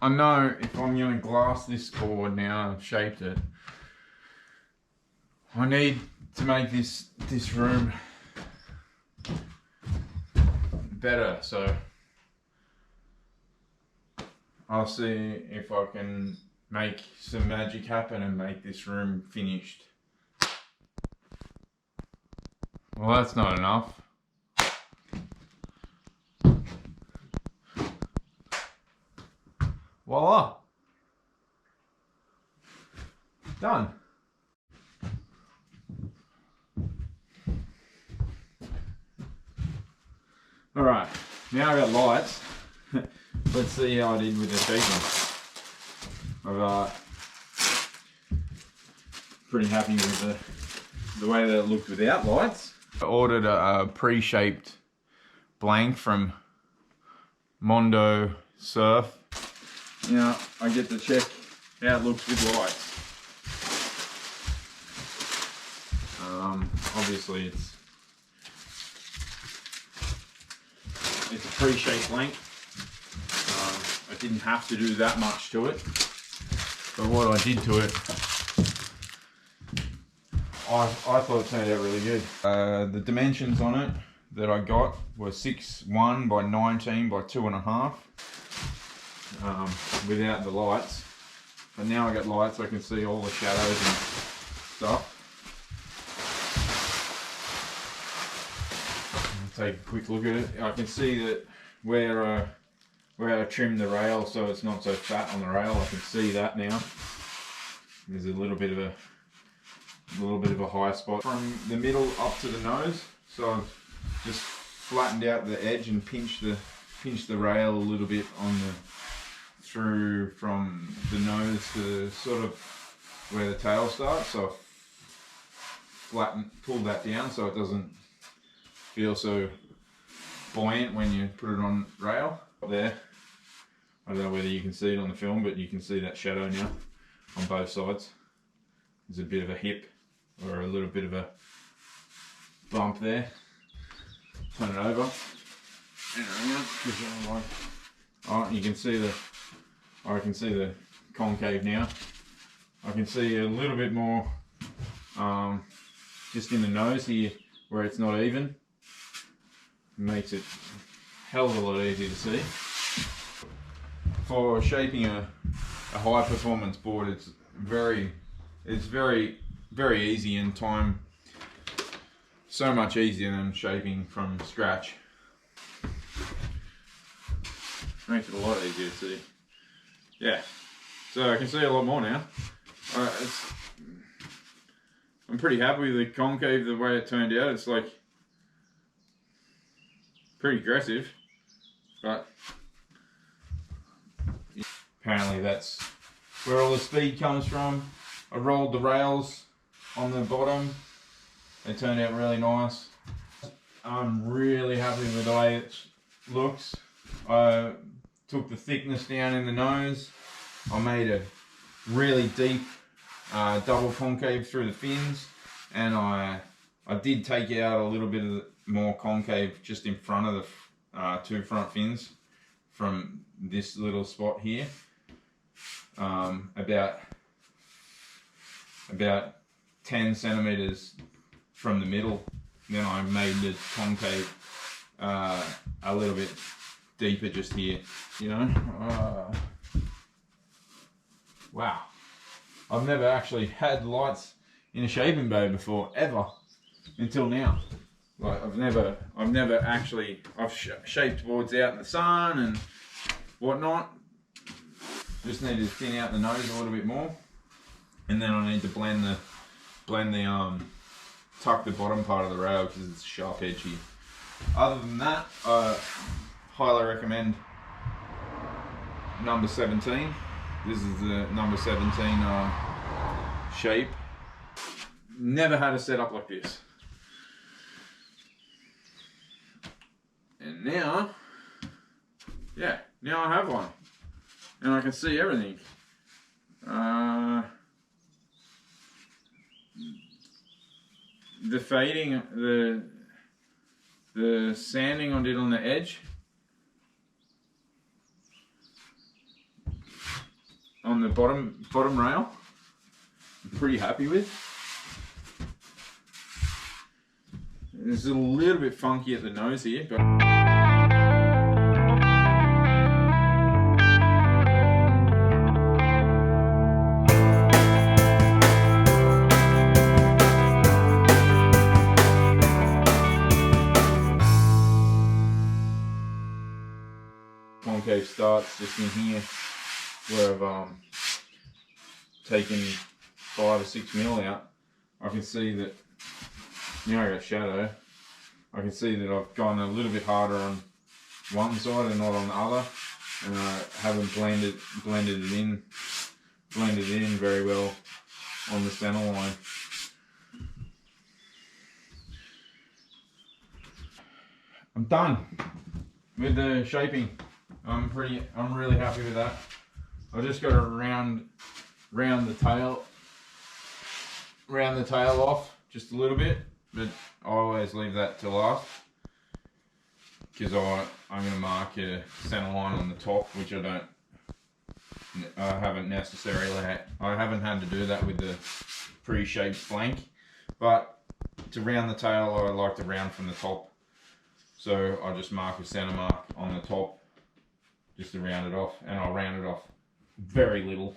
I know if I'm going to glass this board now, I've shaped it, I need to make this room better, so I'll see if I can make some magic happen and make this room finished. Well, that's not enough. Voila! Done. Alright, now I've got lights. Let's see how I did with the shaping. I've pretty happy with the way that it looked without lights. I ordered a pre-shaped blank from Mondo Surf. Now I get to check how it looks with lights. Obviously it's a pre-shaped blank. I didn't have to do that much to it, but what I did to it, I thought it turned out really good. The dimensions on it that I got were 6'1" by 19 by 2.5, without the lights. But now I got lights, I can see all the shadows and stuff. Take a quick look at it. I can see that where I trimmed the rail so it's not so fat on the rail, I can see that now. There's a little bit of a high spot from the middle up to the nose. So I've just flattened out the edge and pinched the rail a little bit on through from the nose to sort of where the tail starts. So I've pulled that down so it doesn't feel so buoyant when you put it on rail. Up there, I don't know whether you can see it on the film, but you can see that shadow now on both sides. There's a bit of a hip or a little bit of a bump there. Turn it over. Oh, you can see I can see the concave now. I can see a little bit more just in the nose here where it's not even. Makes it a hell of a lot easier to see. For shaping a high performance board, it's very easy, and time so much easier than shaping from scratch. Makes it a lot easier to see. Yeah, so I can see a lot more now. I'm pretty happy with the concave, the way it turned out. It's like pretty aggressive, but apparently that's where all the speed comes from. I rolled the rails on the bottom. They turned out really nice. I'm really happy with the way it looks. I took the thickness down in the nose. I made a really deep double concave through the fins, and I did take out a little bit of more concave just in front of the two front fins from this little spot here, about 10 centimeters from the middle. Then I made the concave a little bit deeper just here, you know. Wow, I've never actually had lights in a shaping bay before, ever, until now. Like I've shaped boards out in the sun and whatnot. Just need to thin out the nose a little bit more, and then I need to blend the tuck the bottom part of the rail because it's a sharp edge here. Other than that, I highly recommend number 17. This is the number 17 shape. Never had a setup like this. And now, yeah, now I have one. And I can see everything. The fading, the sanding I did on the edge, on the bottom rail. I'm pretty happy with. It's a little bit funky at the nose here, but concave starts just in here where I've taken 5 or 6 mil out. I can see that now I got shadow. I can see that I've gone a little bit harder on one side and not on the other, and I haven't blended it in very well on the center line. I'm done with the shaping. I'm really happy with that. I just got to round the tail off just a little bit, but I always leave that to last because I'm going to mark a center line on the top, which I haven't had to do that with the pre-shaped flank, but to round the tail I like to round from the top, so I just mark a center mark on the top just to round it off, and I'll round it off very little.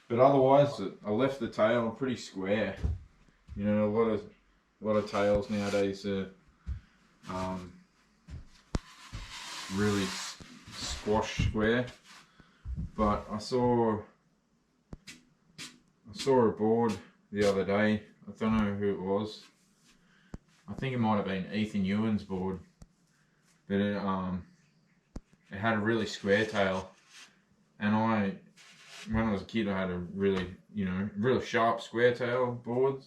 But otherwise, I left the tail pretty square. You know, a lot of tails nowadays are really squash square. But I saw a board the other day. I don't know who it was. I think it might have been Ethan Ewan's board, but it had a really square tail, and when I was a kid, I had a really sharp square tail boards.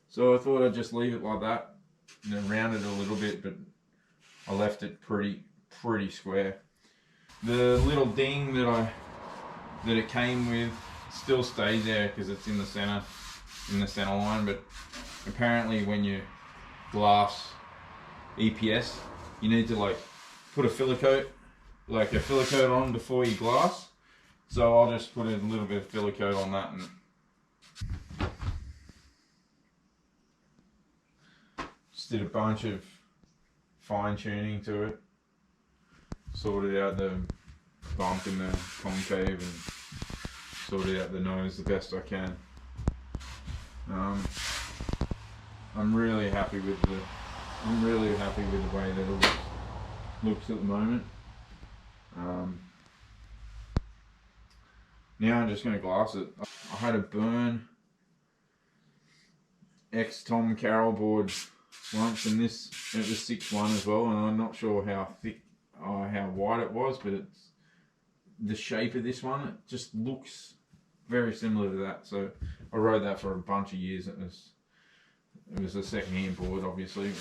So I thought I'd just leave it like that and then round it a little bit, but I left it pretty square. The little ding that it came with still stays there because it's in the center line, but apparently when you glass EPS, you need to put a filler coat on before you glass. So I'll just put a little bit of filler coat on that, and just did a bunch of fine tuning to it, sorted out the bump in the concave and sorted out the nose the best I can. I'm really happy with the way that it looks at the moment. Now I'm just going to glass it. I had a burn ex Tom Carroll board once, and it was 6-1 as well, and I'm not sure how thick or how wide it was, but it's the shape of this one. It just looks very similar to that. So I rode that for a bunch of years. It was a second-hand board, obviously,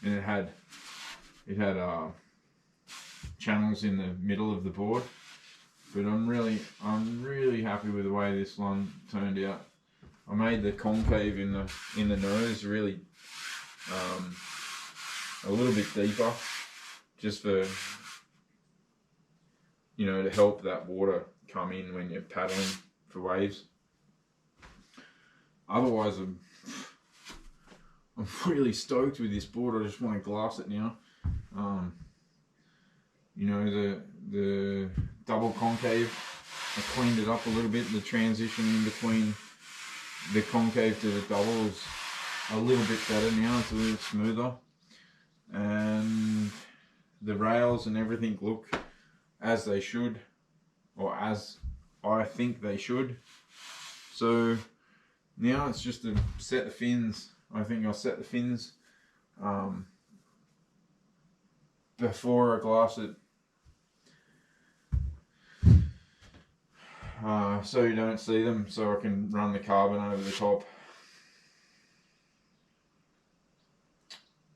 and it had channels in the middle of the board. But I'm really happy with the way this one turned out. I made the concave in the nose really a little bit deeper, just for to help that water come in when you're paddling for waves. Otherwise, I'm really stoked with this board. I just want to glass it now. The double concave, I cleaned it up a little bit. The transition in between the concave to the double is a little bit better now. It's a little smoother, and the rails and everything look as they should, or as I think they should. So now it's just to set the fins. I think I'll set the fins before I glass it, so you don't see them, so I can run the carbon over the top.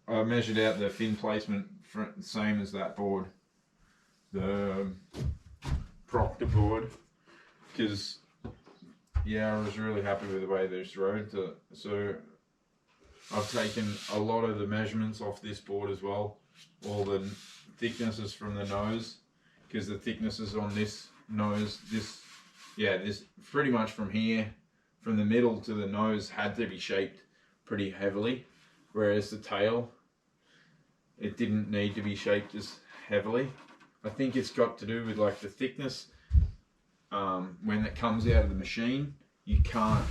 I measured out the fin placement for the same as that board, the Proctor board, because I was really happy with the way this rode. So I've taken a lot of the measurements off this board as well, all the thicknesses from the nose, because the thicknesses on this nose, this pretty much from here, from the middle to the nose, had to be shaped pretty heavily, whereas the tail, it didn't need to be shaped as heavily. I think it's got to do with like the thickness. When it comes out of the machine, you can't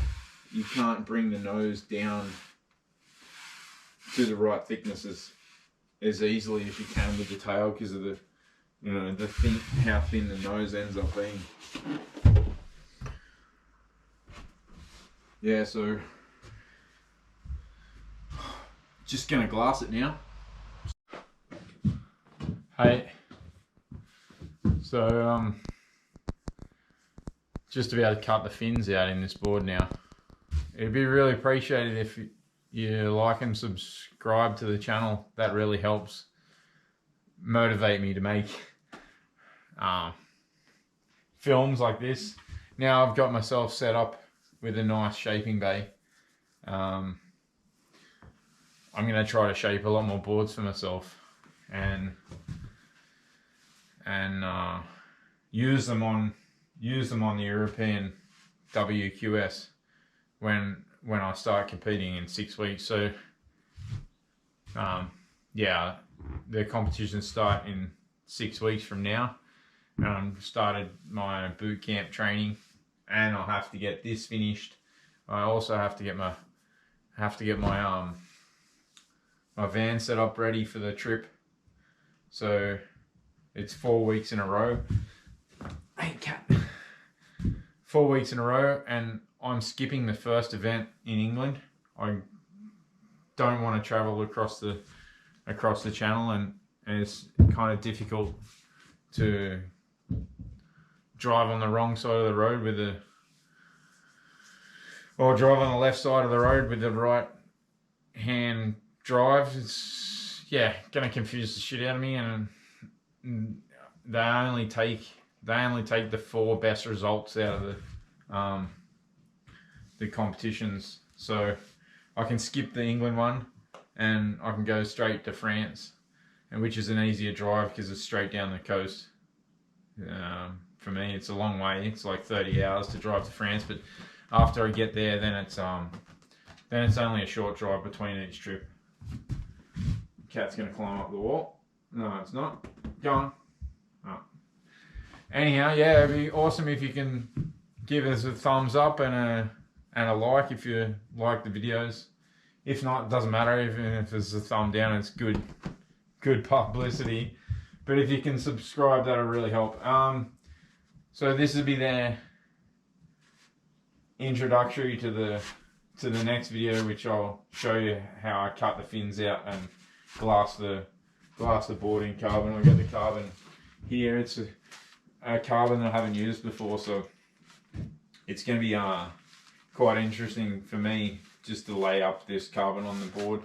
bring the nose down to the right thicknesses as easily as you can with the tail, because of the, you know, how thin the nose ends up being. Yeah, so just gonna glass it now. Hey, so just about to cut the fins out in this board now. It'd be really appreciated if you like and subscribe to the channel. That really helps motivate me to make films like this. Now I've got myself set up with a nice shaping bay. I'm going to try to shape a lot more boards for myself and use them on the European WQS when I start competing in 6 weeks. So yeah, the competitions start in 6 weeks from now. Started my boot camp training, and I'll have to get this finished. I also have to get my my van set up ready for the trip. So it's 4 weeks in a row. Hey, cat. 4 weeks in a row, and I'm skipping the first event in England. I don't want to travel across the channel, and it's kind of difficult to drive on the wrong side of the road or drive on the left side of the road with the right hand drive. It's, yeah, gonna confuse the shit out of me, and they only take the 4 best results out of the competitions. So I can skip the England one and I can go straight to France, and which is an easier drive because it's straight down the coast. For me, it's a long way. It's like 30 hours to drive to France, but after I get there, then it's only a short drive between each trip. Cat's gonna climb up the wall. No, it's not. Go on. Oh. Anyhow, yeah, it'd be awesome if you can give us a thumbs up and a like if you like the videos. If not, it doesn't matter. Even if it's a thumb down, it's good publicity. But if you can subscribe, that'll really help. So this will be the introductory to the next video, which I'll show you how I cut the fins out and glass the board in carbon. I've got the carbon here. It's a carbon that I haven't used before, so it's going to be quite interesting for me just to lay up this carbon on the board